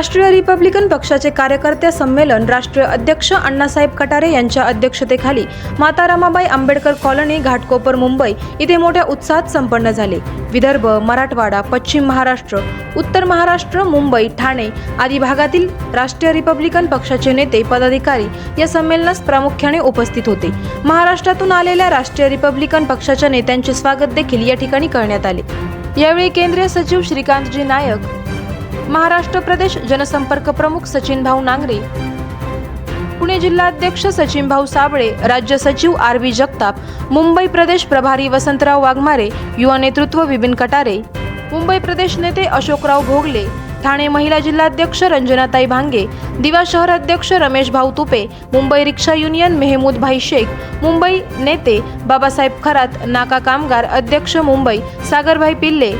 राष्ट्रीय रिपब्लिकन पक्षाचे कार्यकर्ते संमेलन राष्ट्रीय अध्यक्ष अण्णासाहेब कटारे यांच्या अध्यक्षतेखाली माता रमाबाई आंबेडकर कॉलनी घाटकोपर मुंबई इथे मोठ्या उत्साहात संपन्न झाले। विदर्भ, मराठवाडा, पश्चिम महाराष्ट्र, उत्तर महाराष्ट्र, मुंबई, ठाणे आदी भागातील राष्ट्रीय रिपब्लिकन पक्षाचे नेते पदाधिकारी या संमेलनास प्रामुख्याने उपस्थित होते। महाराष्ट्रातून आलेल्या राष्ट्रीय रिपब्लिकन पक्षाच्या नेत्यांचे स्वागत देखील या ठिकाणी करण्यात आले। यावेळी केंद्रीय सचिव श्रीकांतजी नायक, महाराष्ट्र प्रदेश जनसंपर्क प्रमुख सचिन भाऊ नांगरे, पुणे जिल्हाध्यक्ष सचिन भाऊ साबळे, राज्य सचिव आर.व्ही. जगताप, मुंबई प्रदेश प्रभारी वसंतराव वाघमारे, युवा नेतृत्व विपिन कटारे, मुंबई प्रदेश नेते अशोकराव भोगले, ठाणे महिला जिल्हाध्यक्ष रंजनाताई भांगे, दिवा शहर अध्यक्ष रमेश भाऊ तुपे, मुंबई रिक्षा युनियन मेहमूद भाई शेख, मुंबई नेते बाबासाहेब खरात, नाका कामगार अध्यक्ष मुंबई सागरभाई पिल्ले,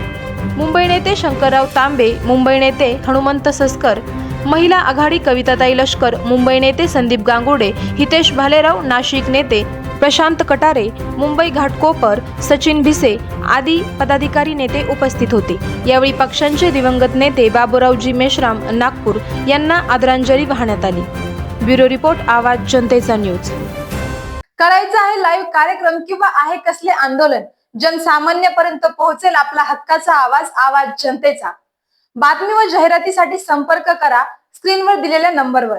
मुंबई नेते शंकरराव तांबे, मुंबई नेते हनुमंत सस्कर, महिला आघाडी कविताताई लष्कर, मुंबई नेते संदीप गांगुर्डे, हितेश भालेराव, नाशिक नेते प्रशांत कटारे, मुंबई घाटकोपर सचिन भिसे आदी पदाधिकारी नेते उपस्थित होते। यावेळी पक्षांचे दिवंगत नेते बाबूरावजी मेश्राम नागपूर यांना आदरांजली वाहण्यात आली। ब्युरो रिपोर्ट, आवाज जनतेचा न्यूज। करायचा आहे लाईव्ह कार्यक्रम किंवा आहे कसले आंदोलन, जनसामान्यपर्यंत पोहोचेल आपला हक्काचा आवाज, आवाज जनतेचा। बातमी व जाहिरातीसाठी संपर्क करा स्क्रीनवर दिलेल्या नंबरवर।